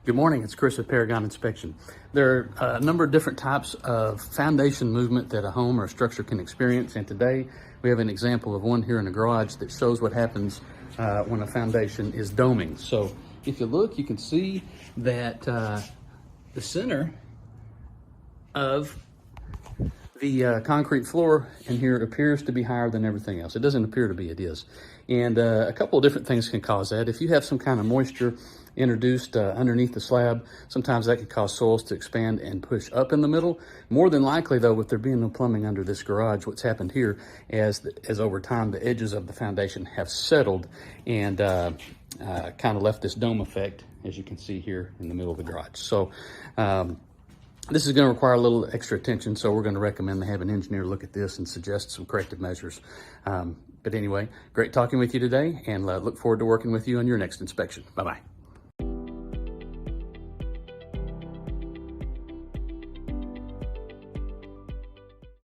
Good morning, it's Chris at Paragon Inspection. There are a number of different types of foundation movement that a home or a structure can experience, and today we have an example of one here in the garage that shows what happens when a foundation is doming. So if you look, you can see that the center of the concrete floor in here appears to be higher than everything else. It doesn't appear to be, it is. And a couple of different things can cause that. If you have some kind of moisture introduced underneath the slab, sometimes that can cause soils to expand and push up in the middle. More than likely though, with there being no plumbing under this garage, what's happened here as over time the edges of the foundation have settled and kind of left this dome effect, as you can see here in the middle of the garage. So this is going to require a little extra attention, so we're going to recommend they have an engineer look at this and suggest some corrective measures. But anyway, great talking with you today, and look forward to working with you on your next inspection. Bye-bye.